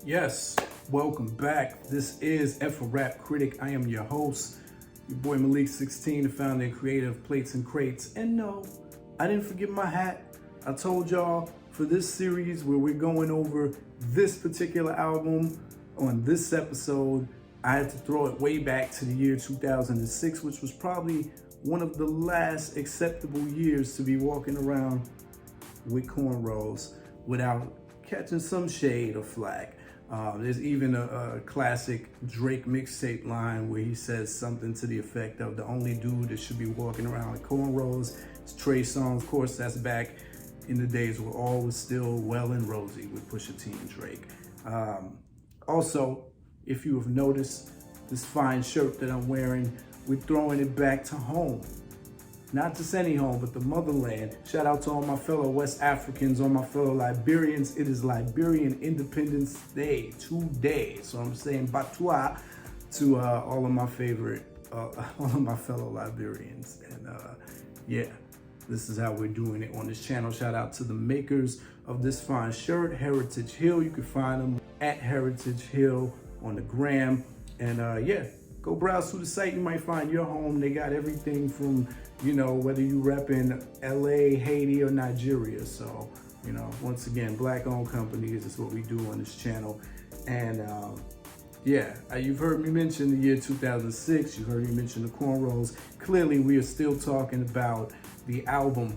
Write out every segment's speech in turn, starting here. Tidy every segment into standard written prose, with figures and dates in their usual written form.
Yes, welcome back. This is A RAP Critic. I am your host, your boy Malik-16, the founder and creator of Plates and Crates. And no, I didn't forget my hat. I told y'all for this series where we're going over this particular album on this episode, I had to throw it way back to the year 2006, which was probably one of the last acceptable years to be walking around with cornrows without catching some shade or flack. There's even a classic Drake mixtape line where he says something to the effect of the only dude that should be walking around with cornrows is Trey Songz. Of course, that's back in the days where all was still well and rosy with Pusha T and Drake. Also, if you have noticed this fine shirt that I'm wearing, we're throwing it back to home. Not just any home, but the motherland. Shout out to all my fellow West Africans, all my fellow Liberians. It is Liberian Independence Day today. So I'm saying batwa to all of my fellow Liberians. And yeah, this is how we're doing it on this channel. Shout out to the makers of this fine shirt, Heritage Hill. You can find them at Heritage Hill on the gram. And yeah, go browse through the site. You might find your home. They got everything from, you know, whether you rep in LA, Haiti, or Nigeria. So, you know, once again, black-owned companies is what we do on this channel. And yeah, you've heard me mention the year 2006. You've heard me mention the cornrows. Clearly, we are still talking about the album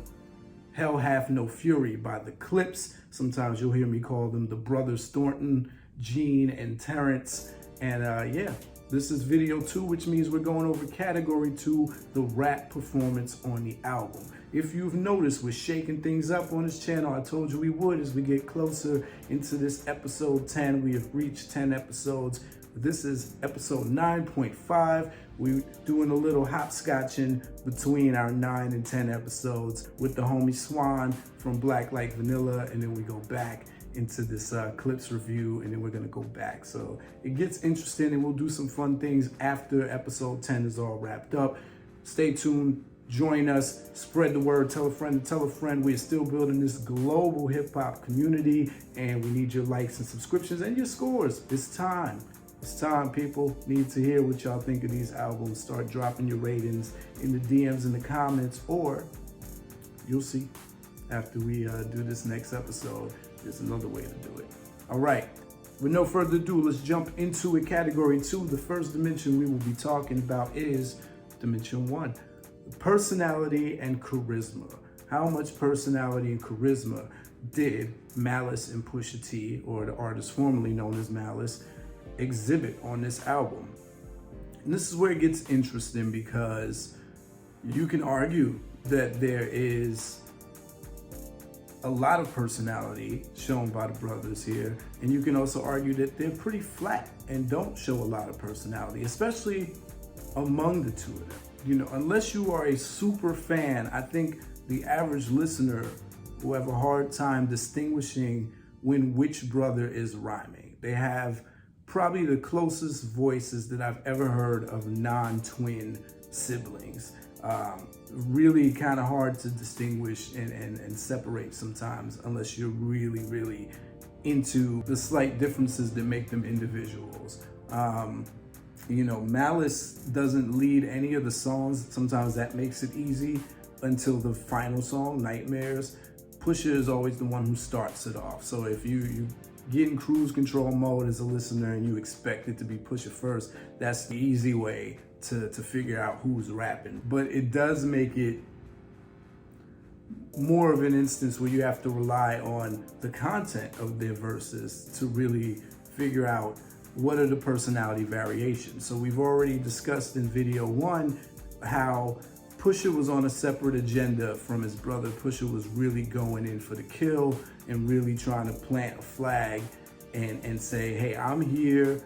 Hell Hath No Fury by the Clipse. Sometimes you'll hear me call them the brothers Thornton, Gene, and Terrence. And yeah, this is video 2, which means we're going over category 2, the rap performance on the album. If you've noticed, we're shaking things up on this channel. I told you we would as we get closer into this episode 10. We have reached 10 episodes. This is episode 9.5. We're doing a little hopscotching between our 9 and 10 episodes with the homie Swan from Black Like Vanilla, and then we go back into this Clipse review, and then we're gonna go back. So it gets interesting, and we'll do some fun things after episode 10 is all wrapped up. Stay tuned, join us, spread the word, tell a friend to tell a friend. We're still building this global hip hop community, and we need your likes and subscriptions and your scores. It's time. It's time, people. Need to hear what y'all think of these albums. Start dropping your ratings in the DMs and the comments, or you'll see after we do this next episode. There's another way to do it. All right, with no further ado, let's jump into it. Category 2, the first dimension we will be talking about is dimension 1, personality and charisma. How much personality and charisma did Malice and Pusha T, or the artist formerly known as Malice, exhibit on this album? And this is where it gets interesting, because you can argue that there is a lot of personality shown by the brothers here, and you can also argue that they're pretty flat and don't show a lot of personality, especially among the two of them. You know, unless you are a super fan, I think the average listener will have a hard time distinguishing when which brother is rhyming. They have probably the closest voices that I've ever heard of non-twin siblings. Really kind of hard to distinguish and separate sometimes, unless you're really, really into the slight differences that make them individuals. You know, Malice doesn't lead any of the songs. Sometimes that makes it easy until the final song, Nightmares. Pusha is always the one who starts it off. So if you get in cruise control mode as a listener and you expect it to be Pusha first, that's the easy way to figure out who's rapping. But it does make it more of an instance where you have to rely on the content of their verses to really figure out what are the personality variations. So we've already discussed in video 1 how Pusha was on a separate agenda from his brother. Pusha was really going in for the kill and really trying to plant a flag and say, hey, I'm here.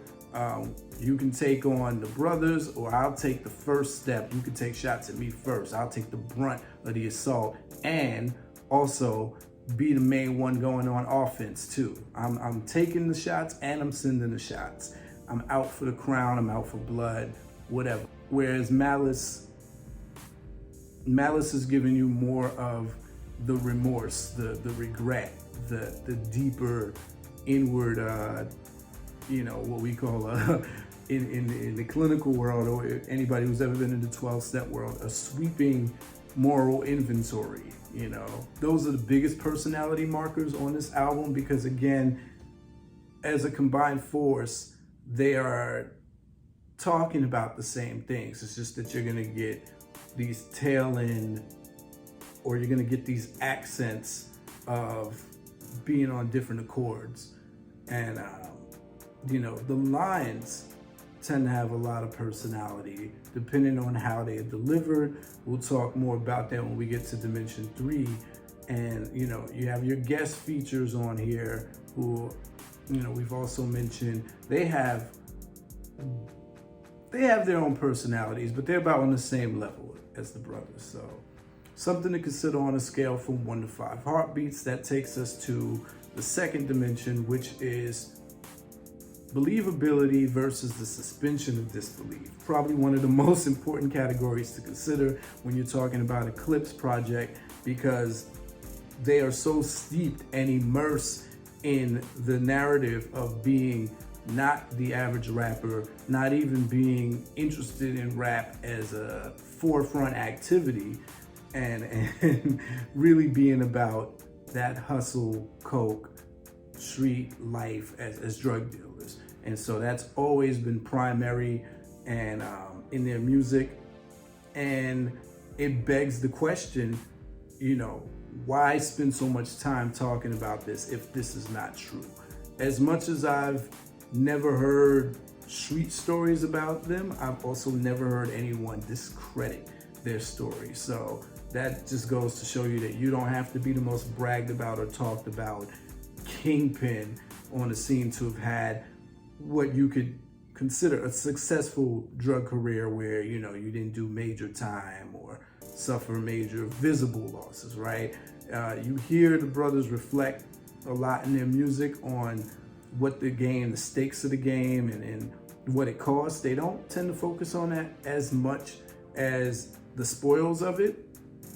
You can take on the brothers, or I'll take the first step. You can take shots at me first. I'll take the brunt of the assault, and also be the main one going on offense too. I'm taking the shots and I'm sending the shots. I'm out for the crown, I'm out for blood, whatever. Whereas Malice is giving you more of the remorse, the regret, the deeper inward what we call in the clinical world, or anybody who's ever been in the 12-step world, a sweeping moral inventory. Those are the biggest personality markers on this album, because again, as a combined force, they are talking about the same things. It's just that you're gonna get these tail end, or you're gonna get these accents of being on different accords. And the lines tend to have a lot of personality depending on how they are delivered. We'll talk more about that when we get to Dimension 3. And you have your guest features on here who we've also mentioned. They have their own personalities, but they're about on the same level as the brothers. So something to consider on a scale from 1 to 5 heartbeats. That takes us to the second dimension, which is believability versus the suspension of disbelief. Probably one of the most important categories to consider when you're talking about a Clipse project, because they are so steeped and immersed in the narrative of being not the average rapper, not even being interested in rap as a forefront activity, and really being about that hustle, coke, street life as drug dealers. And so that's always been primary and in their music. And it begs the question, why spend so much time talking about this if this is not true? As much as I've never heard street stories about them, I've also never heard anyone discredit their story. So that just goes to show you that you don't have to be the most bragged about or talked about kingpin on the scene to have had what you could consider a successful drug career, where you didn't do major time or suffer major visible losses, right? You hear the brothers reflect a lot in their music on what the stakes of the game and what it costs. They don't tend to focus on that as much as the spoils of it,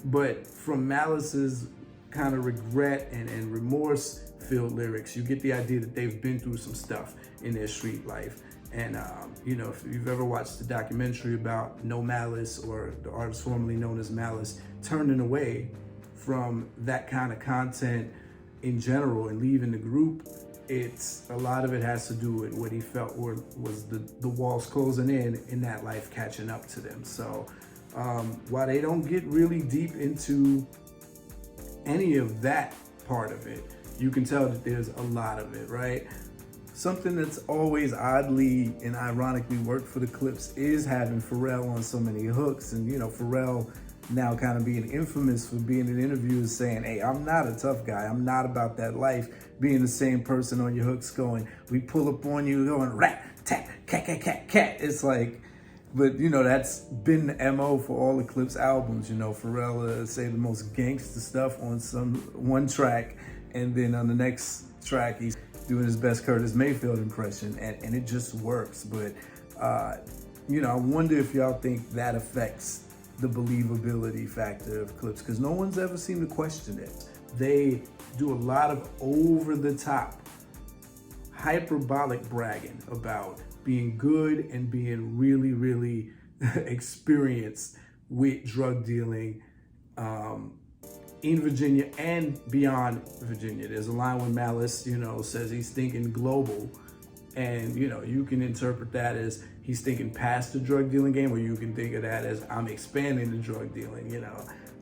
but from Malice's kind of regret and remorse filled lyrics, you get the idea that they've been through some stuff in their street life. And if you've ever watched the documentary about No Malice, or the artist formerly known as Malice, turning away from that kind of content in general and leaving the group, a lot of it has to do with what he felt was the walls closing in that life catching up to them. So while they don't get really deep into any of that part of it, you can tell that there's a lot of it, right? Something that's always oddly and ironically worked for the Clipse is having Pharrell on so many hooks. And Pharrell now kind of being infamous for being in interviews saying, hey, I'm not a tough guy. I'm not about that life. Being the same person on your hooks going, we pull up on you going rat, tat, cat, cat, cat, cat. It's like, but that's been the MO for all the Clipse albums. Pharrell say the most gangster stuff on one track, and then on the next track he's doing his best Curtis Mayfield impression, and it just works. But I wonder if y'all think that affects the believability factor of Clipse, because no one's ever seemed to question it. They do a lot of over-the-top, hyperbolic bragging about being good and being really, really experienced with drug dealing in Virginia and beyond Virginia. There's a line when Malice, says he's thinking global, and you can interpret that as he's thinking past the drug dealing game, or you can think of that as I'm expanding the drug dealing,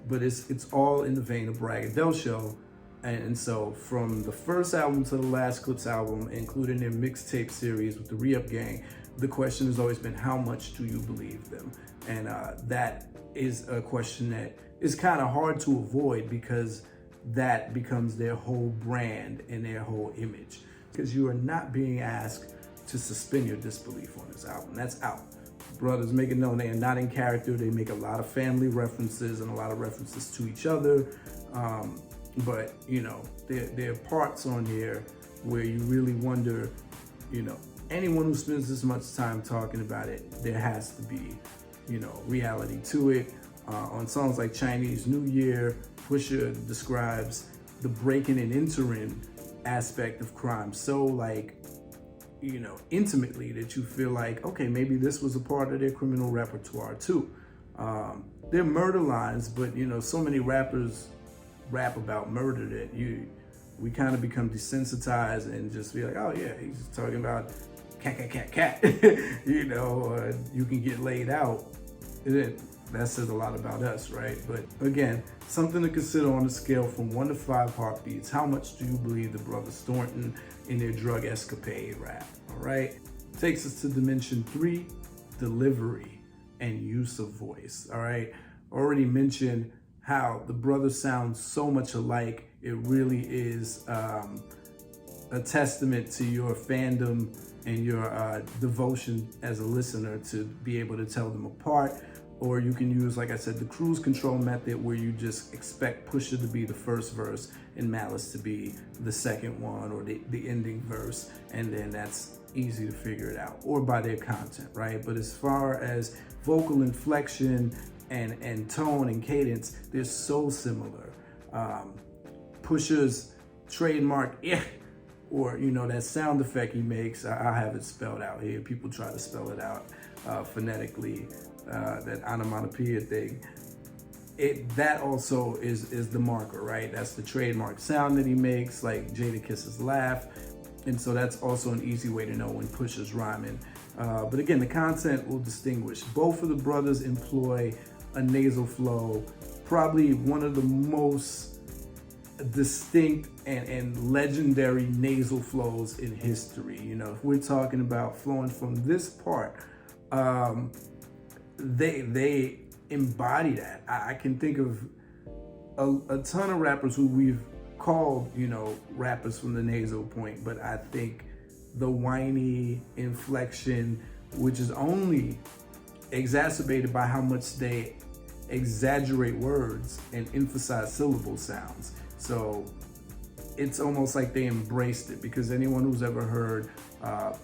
But it's all in the vein of braggadocio. And so from the first album to the last Clipse album, including their mixtape series with the Re-Up Gang, the question has always been, how much do you believe them? And that is a question that is kind of hard to avoid, because that becomes their whole brand and their whole image. Because you are not being asked to suspend your disbelief on this album. That's out. Brothers make it known they are not in character. They make a lot of family references and a lot of references to each other. But there are parts on here where you really wonder, anyone who spends this much time talking about it, there has to be, reality to it. On songs like Chinese New Year, Pusha describes the breaking and entering aspect of crime so intimately, that you feel like, okay, maybe this was a part of their criminal repertoire too. They're murder lines, but so many rappers rap about murder that we kind of become desensitized and just be like, oh yeah, he's just talking about cat, you can get laid out. That says a lot about us, right? But again, something to consider on a scale from 1 to 5 heartbeats. How much do you believe the brothers Thornton in their drug escapade rap? All right. Takes us to dimension 3, delivery and use of voice. All right. Already mentioned how the brothers sound so much alike. It really is a testament to your fandom and your devotion as a listener to be able to tell them apart. Or you can use, like I said, the cruise control method, where you just expect Pusha to be the first verse and Malice to be the second one, or the ending verse, and then that's easy to figure it out, or by their content, right? But as far as vocal inflection and tone and cadence, they're so similar. Pusha's trademark or that sound effect he makes, I have it spelled out here. People try to spell it out phonetically. That onomatopoeia thing, that also is the marker, right? That's the trademark sound that he makes, like Jadakiss's laugh. And so that's also an easy way to know when Pusha's rhyming. But again, the content will distinguish. Both of the brothers employ a nasal flow, probably one of the most distinct and legendary nasal flows in history. If we're talking about flowing from this part, they embody that. I can think of a ton of rappers who we've called, rappers from the nasal point, but I think the whiny inflection, which is only exacerbated by how much they exaggerate words and emphasize syllable sounds. So it's almost like they embraced it, because anyone who's ever heard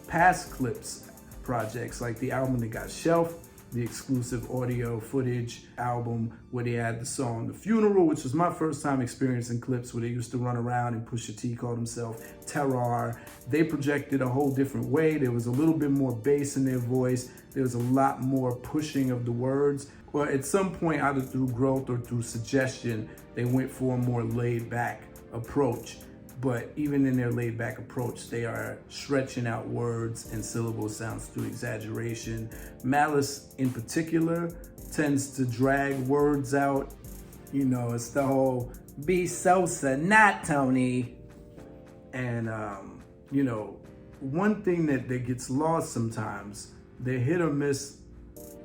past Clipse projects, like the album that got shelved, the exclusive audio footage album where they had the song The Funeral, which was my first time experiencing Clipse, where they used to run around and Pusha T called himself Terror. They projected a whole different way. There was a little bit more bass in their voice. There was a lot more pushing of the words. Well, at some point, either through growth or through suggestion, they went for a more laid back approach. But even in their laid back approach, they are stretching out words and syllable sounds through exaggeration. Malice in particular tends to drag words out. It's the whole be Sosa, not Tony. And, one thing that gets lost sometimes, they're hit or miss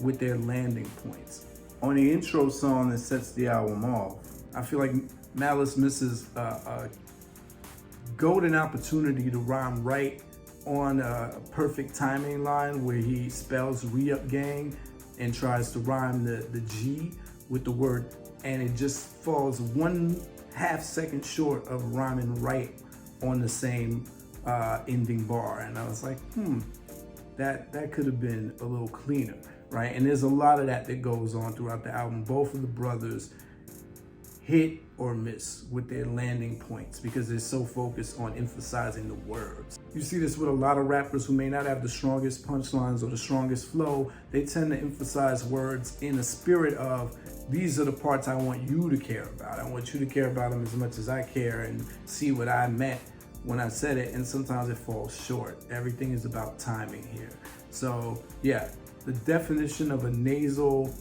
with their landing points. On the intro song that sets the album off, I feel like Malice misses a golden opportunity to rhyme right on a perfect timing line, where he spells re-up gang and tries to rhyme the G with the word, and it just falls 1/2 second short of rhyming right on the same ending bar. And I was like, that could have been a little cleaner, right? And there's a lot of that goes on throughout the album. Both of the brothers hit or miss with their landing points because they're so focused on emphasizing the words. You see this with a lot of rappers who may not have the strongest punchlines or the strongest flow. They tend to emphasize words in the spirit of, these are the parts I want you to care about. I want you to care about them as much as I care and see what I meant when I said it. And sometimes it falls short. Everything is about timing here. So yeah, the definition of a nasal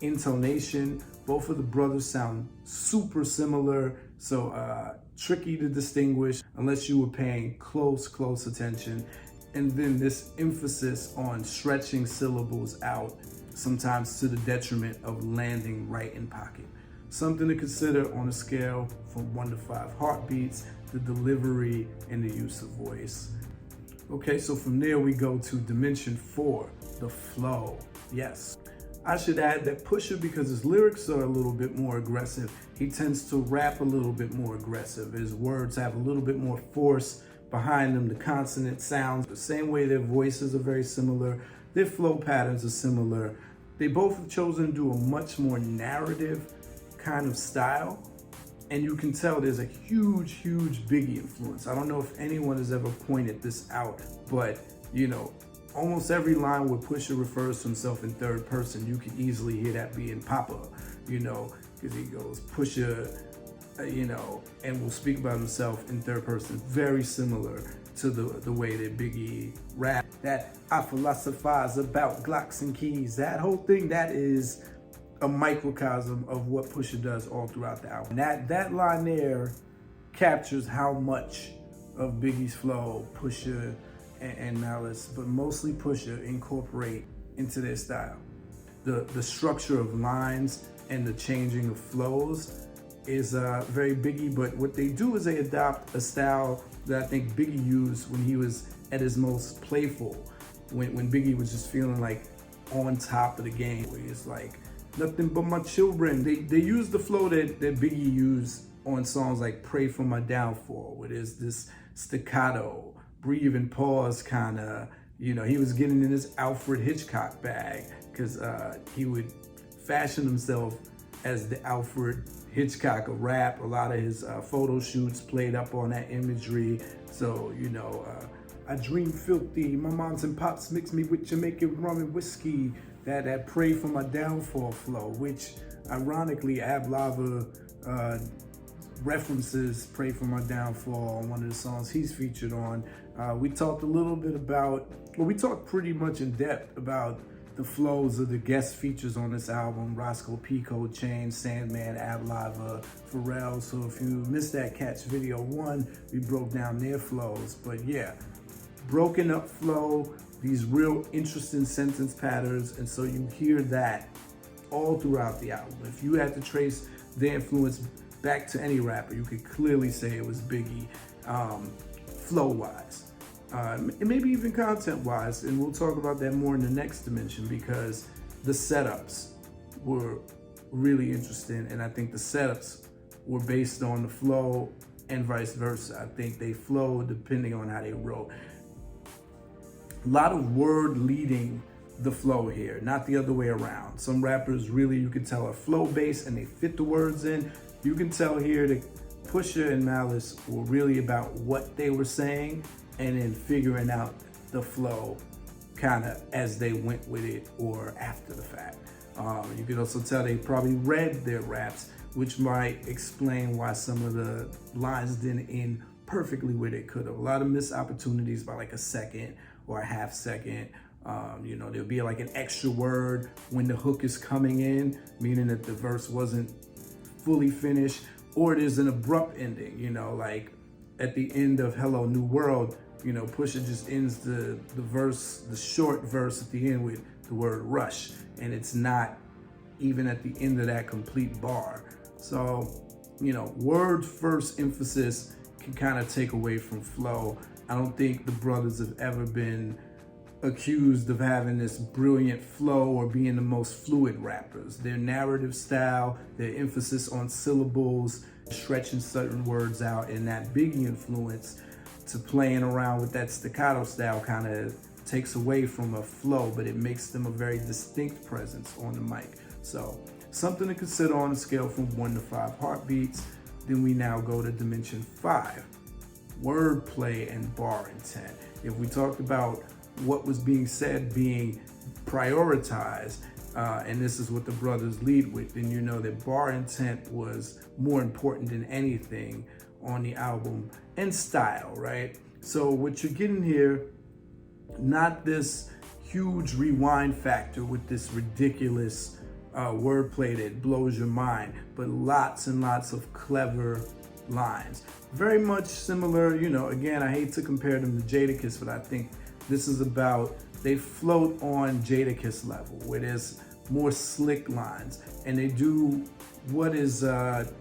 intonation, both of the brothers sound super similar, so tricky to distinguish unless you were paying close attention. And then this emphasis on stretching syllables out, sometimes to the detriment of landing right in pocket. Something to consider on a scale from 1 to 5 heartbeats, the delivery and the use of voice. Okay, so from there we go to dimension 4, the flow. Yes. I should add that Pusha, because his lyrics are a little bit more aggressive, he tends to rap a little bit more aggressive. His words have a little bit more force behind them. The consonant sounds the same way. Their voices are very similar. Their flow patterns are similar. They both have chosen to do a much more narrative kind of style. And you can tell there's a huge, huge Biggie influence. I don't know if anyone has ever pointed this out, but you know, almost every line where Pusha refers to himself in third person, you can easily hear that being Papa, you know, because he goes Pusha, you know, and will speak about himself in third person, very similar to the way that Biggie rap. That I philosophize about Glocks and keys, that whole thing, that is a microcosm of what Pusha does all throughout the album. That line there captures how much of Biggie's flow Pusha and Malice, but mostly Pusha, incorporate into their style. The structure of lines and the changing of flows is very Biggie, but what they do is they adopt a style that I think Biggie used when he was at his most playful, when Biggie was just feeling like on top of the game, where he's like, nothing but my children. They use the flow that Biggie used on songs like Pray for My Downfall, where there's this staccato, breathe and pause kind of, you know, he was getting in his Alfred Hitchcock bag, because he would fashion himself as the Alfred Hitchcock of rap. A lot of his photo shoots played up on that imagery. So, you know, I dream filthy, my moms and pops mix me with Jamaican rum and whiskey. That Pray for My Downfall flow, which ironically Ab Lava references Pray for My Downfall on one of the songs he's featured on. We talked a little bit about, well, we talked pretty much in depth about the flows of the guest features on this album: Roscoe Pico, Chain, Sandman, Ab Lava, Pharrell. So if you missed that, catch video 1, we broke down their flows. But yeah, broken up flow, these real interesting sentence patterns, and so you hear that all throughout the album. If you had to trace their influence back to any rapper, you could clearly say it was Biggie, flow-wise. And maybe even content-wise, and we'll talk about that more in the next dimension, because the setups were really interesting, and I think the setups were based on the flow and vice versa. I think they flowed depending on how they wrote. A lot of word leading the flow here, not the other way around. Some rappers really, you can tell, are flow based and they fit the words in. You can tell here that Pusha and Malice were really about what they were saying and then figuring out the flow kind of as they went with it or after the fact. You can also tell they probably read their raps, which might explain why some of the lines didn't end perfectly where they could have. A lot of missed opportunities by like a second or a half second. You know, there'll be like an extra word when the hook is coming in, meaning that the verse wasn't fully finished, or there's an abrupt ending, you know, like at the end of Hello New World, you know, Pusha just ends the verse, the short verse at the end with the word rush, and it's not even at the end of that complete bar. So, you know, word first emphasis can kind of take away from flow. I don't think the brothers have ever been accused of having this brilliant flow or being the most fluid rappers. Their narrative style, their emphasis on syllables, stretching certain words out, and that Biggie influence to playing around with that staccato style kind of takes away from a flow, but it makes them a very distinct presence on the mic. So something to consider on a scale from 1 to 5 heartbeats. Then we now go to dimension 5, wordplay and bar intent. If we talked about what was being said being prioritized, and this is what the brothers lead with, then you know that bar intent was more important than anything on the album, and style, right? So what you're getting here, not this huge rewind factor with this ridiculous wordplay that blows your mind, but lots and lots of clever lines. Very much similar, you know, again, I hate to compare them to Jadakiss, but I think this is about, they float on Jadakiss level, where there's more slick lines, and they do what is a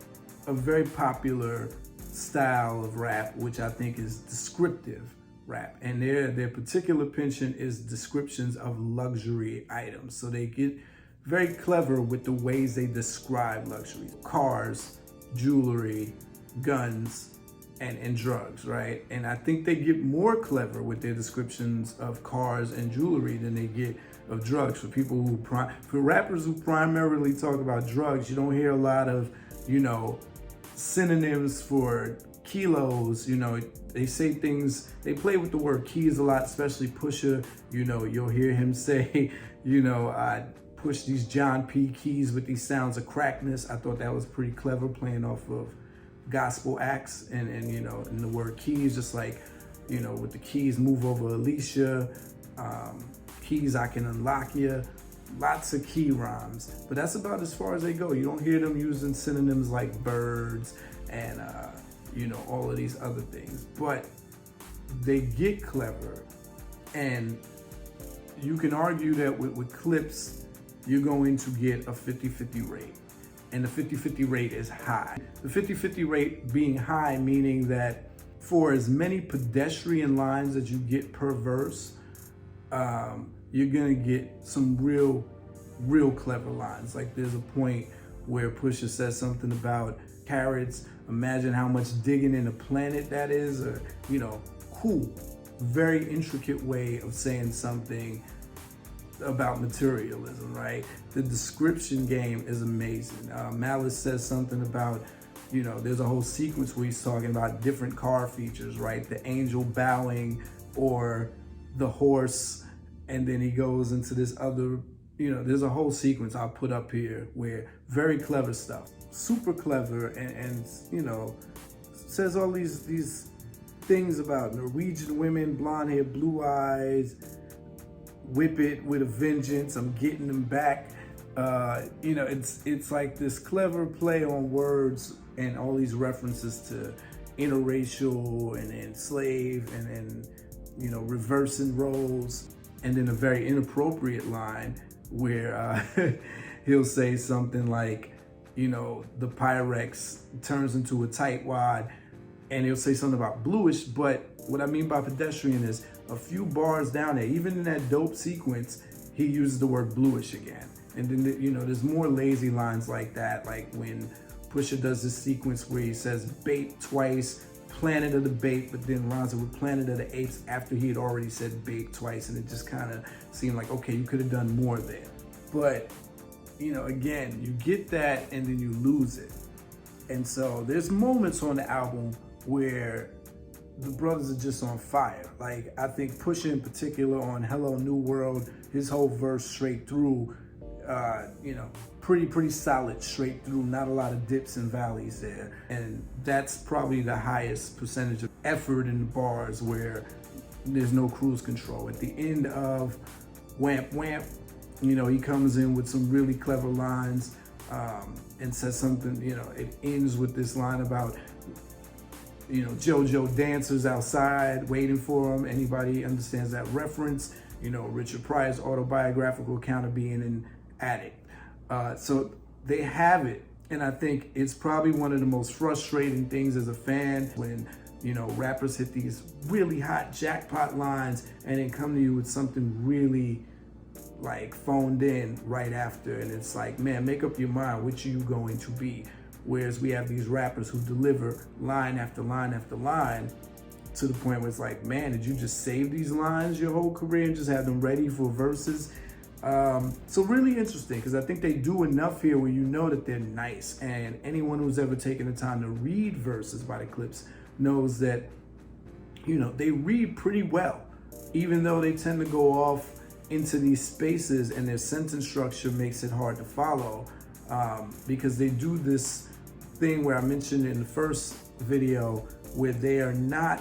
very popular style of rap, which I think is descriptive rap. And their particular penchant is descriptions of luxury items. So they get very clever with the ways they describe luxury. Cars, jewelry, guns, and drugs, right? And I think they get more clever with their descriptions of cars and jewelry than they get of drugs. For people who, for rappers who primarily talk about drugs, you don't hear a lot of, you know, synonyms for kilos. You know, they say things, they play with the word keys a lot, especially Pusha. You know, you'll hear him say, you know, I push these John P. keys with these sounds of crackness. I thought that was pretty clever, playing off of gospel acts and you know, and the word keys, just like, you know, with the keys, move over Alicia, keys, I can unlock you. Lots of key rhymes, but that's about as far as they go. You don't hear them using synonyms like birds and you know, all of these other things, but they get clever. And you can argue that with Clipse, you're going to get a 50-50 rate, and the 50-50 rate is high. The 50-50 rate being high, meaning that for as many pedestrian lines that you get per verse, you're gonna get some real clever lines. Like there's a point where Pusha says something about carrots. Imagine how much digging in a planet that is, or, you know, cool. Very intricate way of saying something about materialism, right? The description game is amazing. Malice says something about, you know, there's a whole sequence where he's talking about different car features, right? The angel bowing or the horse. And then he goes into this other, you know, there's a whole sequence I'll put up here where very clever stuff, super clever, and you know, says all these things about Norwegian women, blonde hair, blue eyes, whip it with a vengeance, I'm getting them back. You know, it's like this clever play on words and all these references to interracial and enslaved and you know, reversing roles. And then a very inappropriate line where he'll say something like, you know, the Pyrex turns into a tightwad, and he'll say something about bluish. But what I mean by pedestrian is a few bars down there, even in that dope sequence, he uses the word bluish again. And then, you know, there's more lazy lines like that, like when Pusha does this sequence where he says bait twice, Planet of the Bait, but then rhymes it with Planet of the Apes after he had already said bait twice, and it just kind of seemed like, okay, you could have done more there. But, you know, again, you get that and then you lose it. And so there's moments on the album where the brothers are just on fire. Like, I think Pusha in particular on Hello New World, his whole verse straight through, you know, pretty solid straight through, not a lot of dips and valleys there. And that's probably the highest percentage of effort in the bars where there's no cruise control. At the end of Wamp Wamp, you know, he comes in with some really clever lines and says something, you know, it ends with this line about, you know, JoJo dancers outside waiting for him. Anybody understands that reference? You know, Richard Pryor's autobiographical account of being an addict. So they have it. And I think it's probably one of the most frustrating things as a fan when, you know, rappers hit these really hot jackpot lines and then come to you with something really like phoned in right after. And it's like, man, make up your mind, which are you going to be? Whereas we have these rappers who deliver line after line after line to the point where it's like, man, did you just save these lines your whole career and just have them ready for verses? So really interesting, because I think they do enough here where you know that they're nice, and anyone who's ever taken the time to read verses by the Clipse knows that, you know, they read pretty well, even though they tend to go off into these spaces and their sentence structure makes it hard to follow, because they do this thing where I mentioned in the first video where they are not,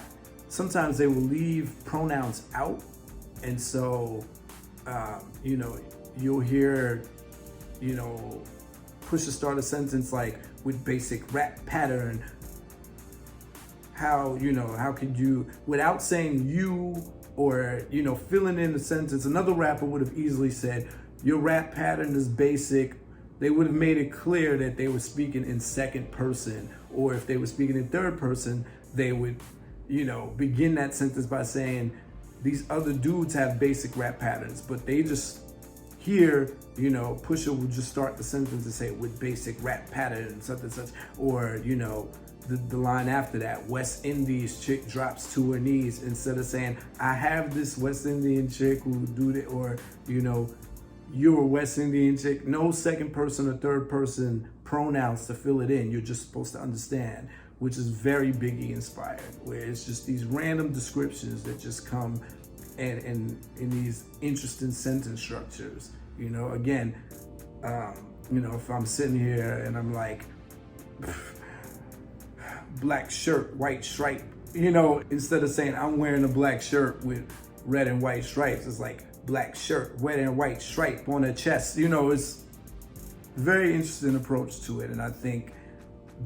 sometimes they will leave pronouns out, and so you know, you'll hear, you know, Pusha start a sentence like with basic rap pattern. How, you know, how could you, without saying you or, you know, filling in the sentence, another rapper would have easily said, your rap pattern is basic. They would have made it clear that they were speaking in second person, or if they were speaking in third person, they would, you know, begin that sentence by saying, these other dudes have basic rap patterns, but they just here, you know, Pusha will just start the sentence and say with basic rap pattern and such and such, or, you know, the line after that, West Indies chick drops to her knees, instead of saying, I have this West Indian chick who do that, or, you know, you're a West Indian chick, no second person or third person pronouns to fill it in. You're just supposed to understand, which is very Biggie inspired, where it's just these random descriptions that just come and in these interesting sentence structures. You know, again, you know, if I'm sitting here and I'm like, black shirt, white stripe, you know, instead of saying I'm wearing a black shirt with red and white stripes, it's like black shirt, red and white stripe on her chest. You know, it's a very interesting approach to it. And I think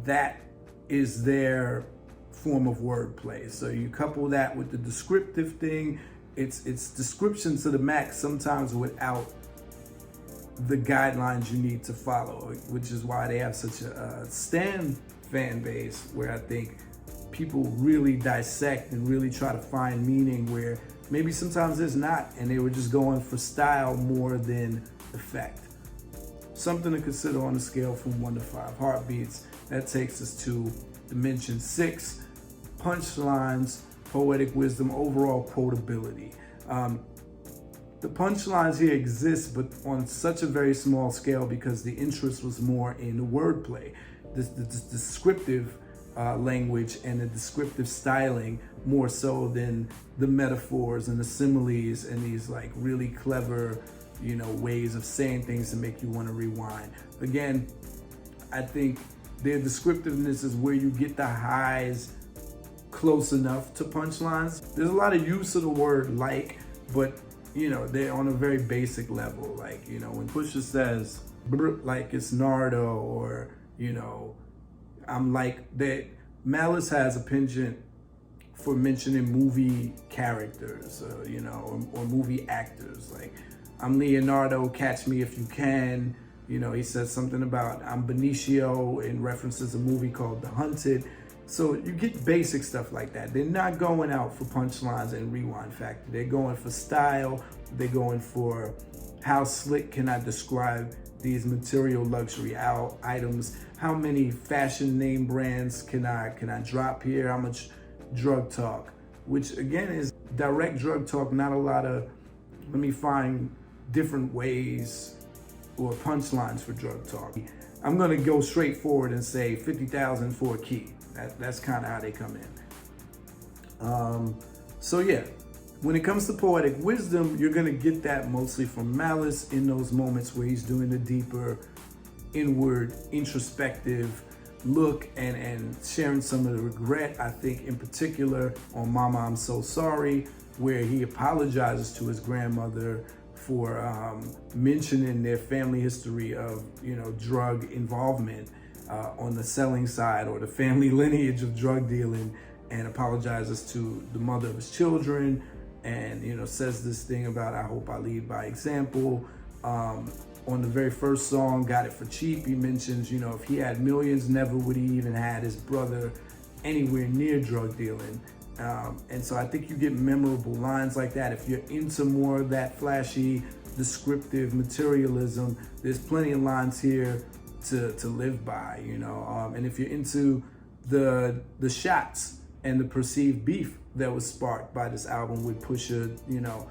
that is their form of wordplay. So you couple that with the descriptive thing, it's description to the max, sometimes without the guidelines you need to follow, which is why they have such a stan fan base, where I think people really dissect and really try to find meaning where maybe sometimes there's not, and they were just going for style more than effect. Something to consider on a scale from 1 to 5 heartbeats. That takes us to dimension 6, punchlines, poetic wisdom, overall quotability. The punchlines here exist, but on such a very small scale because the interest was more in the wordplay, the descriptive language and the descriptive styling more so than the metaphors and the similes and these like really clever, you know, ways of saying things to make you want to rewind. Again, I think their descriptiveness is where you get the highs close enough to punchlines. There's a lot of use of the word like, but you know, they're on a very basic level. Like, you know, when Pusha says, like it's Nardo, or, you know, I'm like that. Malice has a penchant for mentioning movie characters, you know, or movie actors. Like, I'm Leonardo, catch me if you can. You know, he says something about I'm Benicio in references to a movie called The Hunted. So you get basic stuff like that. They're not going out for punchlines and rewind factor. They're going for style. They're going for how slick can I describe these material luxury items. How many fashion name brands can I drop here? How much drug talk? Which again is direct drug talk, not a lot of, let me find different ways or punchlines for drug talk. I'm gonna go straight forward and say 50,000 for a key. That's kind of how they come in. So yeah, when it comes to poetic wisdom, you're gonna get that mostly from Malice in those moments where he's doing the deeper, inward, introspective look and sharing some of the regret. I think in particular on Mama, I'm So Sorry, where he apologizes to his grandmother for mentioning their family history of, you know, drug involvement on the selling side, or the family lineage of drug dealing, and apologizes to the mother of his children, and, you know, says this thing about I hope I lead by example. On the very first song, Got It For Cheap, he mentions, you know, if he had millions, never would he even had his brother anywhere near drug dealing. And so I think you get memorable lines like that. If you're into more of that flashy, descriptive materialism, there's plenty of lines here to live by, you know. And if you're into the shots and the perceived beef that was sparked by this album with Pusha, you know,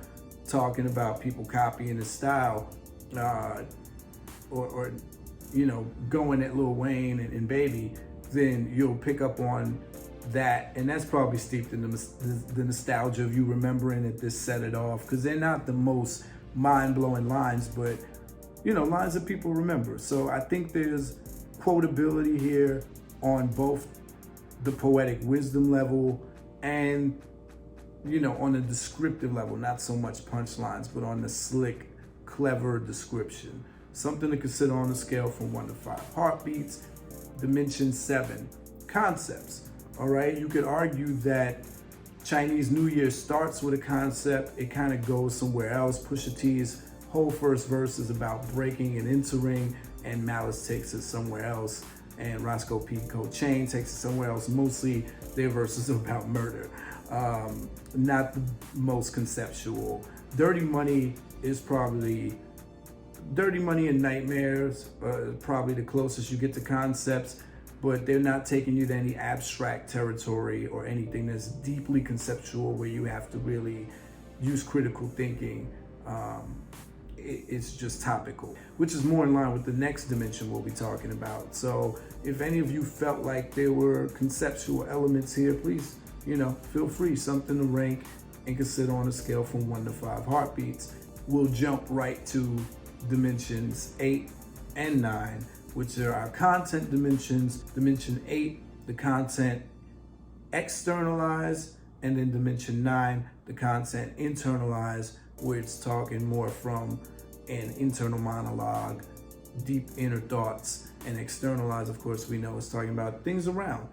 talking about people copying his style, or you know, going at Lil Wayne and Baby, then you'll pick up on that, and that's probably steeped in the nostalgia of you remembering that this set it off, because they're not the most mind-blowing lines, but you know, lines that people remember. So I think there's quotability here on both the poetic wisdom level and, you know, on the descriptive level, not so much punchlines, but on the slick, clever description. Something to consider on a scale from 1 to 5 heartbeats. Dimension 7, concepts. All right, you could argue that Chinese New Year starts with a concept, it kind of goes somewhere else. Pusha T's whole first verse is about breaking and entering, and Malice takes it somewhere else, and Roscoe P. Chain takes it somewhere else. Mostly their verses are about murder, not the most conceptual. Dirty Money is probably, Dirty Money and Nightmares, probably the closest you get to concepts, but they're not taking you to any abstract territory or anything that's deeply conceptual where you have to really use critical thinking it's just topical, which is more in line with the next dimension we'll be talking about. So if any of you felt like there were conceptual elements here, please, feel free, something to rank and consider on a scale from 1 to 5 heartbeats. We'll jump right to dimensions 8 and 9, which are our content dimensions. Dimension 8, the content externalized, and then dimension 9, the content internalized, where it's talking more from an internal monologue, deep inner thoughts. And externalized, of course, we know is talking about things around,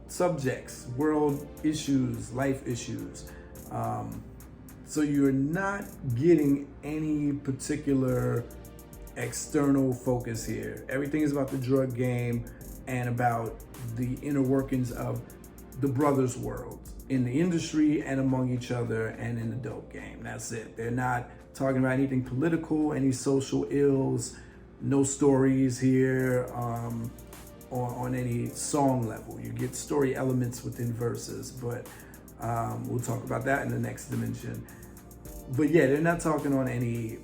subjects, world issues, life issues. So you're not getting any particular external focus here. Everything is about the drug game and about the inner workings of the brothers' world in the industry and among each other and in the dope game. That's it. They're not talking about anything political, any social ills, no stories here on any song level. You get story elements within verses, but we'll talk about that in the next dimension. But yeah, they're not talking on any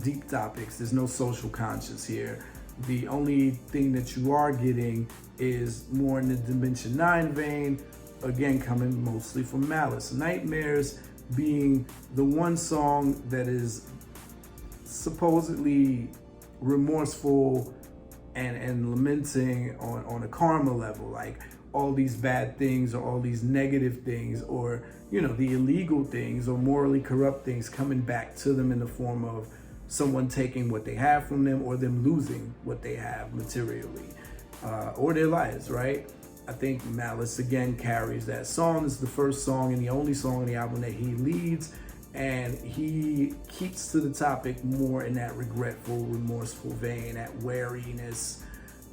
deep topics. There's no social conscience here. The only thing that you are getting is more in the dimension 9 vein, again coming mostly from Malice. Nightmares being the one song that is supposedly remorseful and lamenting on a karma level, like all these bad things or all these negative things or the illegal things or morally corrupt things coming back to them in the form of someone taking what they have from them or them losing what they have materially, or their lives, right? I think Malice again carries that song. It's the first song and the only song on the album that he leads, and he keeps to the topic more in that regretful, remorseful vein, that wariness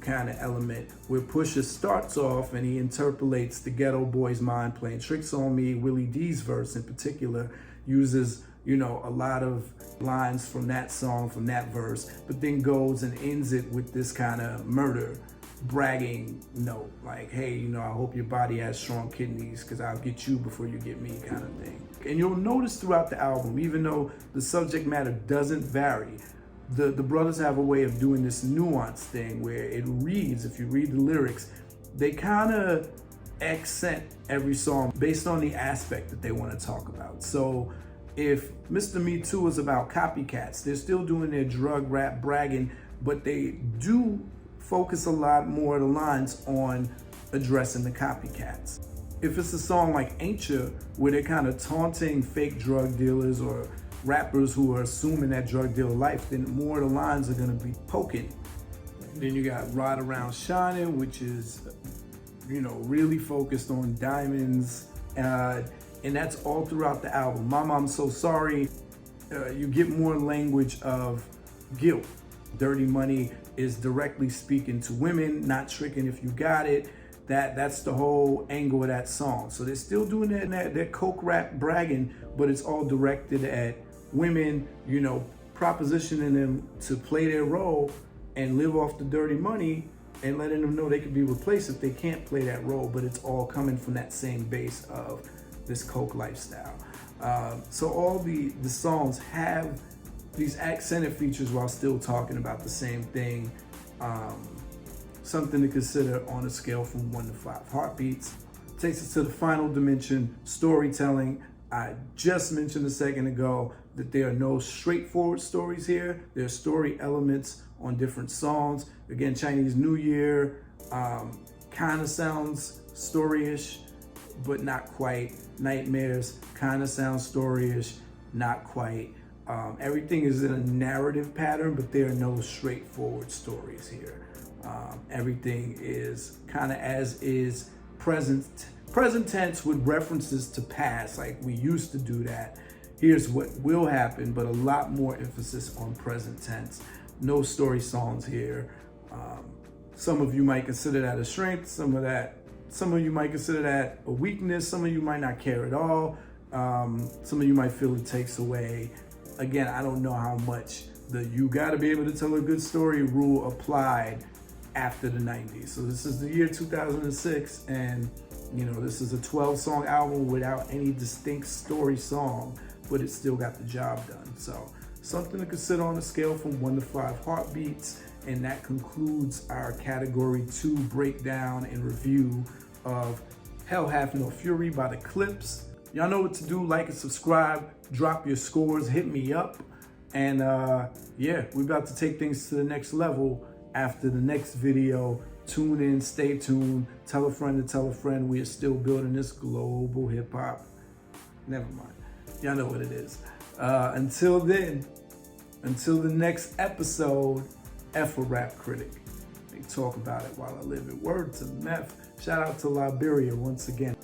kind of element, where Pusha starts off and he interpolates the ghetto boy's mind playing tricks on me. Willie D's verse in particular uses a lot of lines from that song, from that verse, but then goes and ends it with this kind of murder bragging note, like, hey, I hope your body has strong kidneys because I'll get you before you get me, kind of thing. And you'll notice throughout the album, even though the subject matter doesn't vary, the brothers have a way of doing this nuance thing where it reads, if you read the lyrics, they kind of accent every song based on the aspect that they want to talk about. So if Mr. Me Too is about copycats, they're still doing their drug rap bragging, but they do focus a lot more of the lines on addressing the copycats. If it's a song like Ain't Ya, where they're kind of taunting fake drug dealers or rappers who are assuming that drug dealer life, then more of the lines are gonna be poking. Then you got Ride Around Shining, which is, really focused on diamonds, and that's all throughout the album. Mama, I'm So Sorry, you get more language of guilt. Dirty Money is directly speaking to women, not tricking if you got it. That's the whole angle of that song. So they're still doing that coke rap bragging, but it's all directed at women, propositioning them to play their role and live off the dirty money and letting them know they can be replaced if they can't play that role, but it's all coming from that same base of this coke lifestyle. So all the songs have these accented features while still talking about the same thing. Something to consider on a scale from 1 to 5 heartbeats. Takes us to the final dimension, storytelling. I just mentioned a second ago that there are no straightforward stories here. There are story elements on different songs. Again, Chinese New Year kind of sounds storyish, but not quite. Nightmares kind of sounds storyish, not quite. Everything is in a narrative pattern, but there are no straightforward stories here. Everything is kind of as is, present tense with references to past, like we used to do that. Here's what will happen, but a lot more emphasis on present tense. No story songs here. Some of you might consider that a strength, some of you might consider that a weakness, some of you might not care at all. Some of you might feel it takes away. Again, I don't know how much you gotta be able to tell a good story rule applied after the 90s. So this is the year 2006, and this is a 12-song album without any distinct story song. but it still got the job done. So something to consider on a scale from 1 to 5 heartbeats. And that concludes our category 2 breakdown and review of Hell Hath No Fury by the Clipse. Y'all know what to do. Like and subscribe, drop your scores, hit me up. And yeah, we're about to take things to the next level after the next video. Tune in, stay tuned, tell a friend to tell a friend. We are still building this global hip hop. Never mind. Y'all know what it is. Until then, until the next episode, F a Rap Critic. They talk about it while I live it. Word to Meth. Shout out to Liberia once again.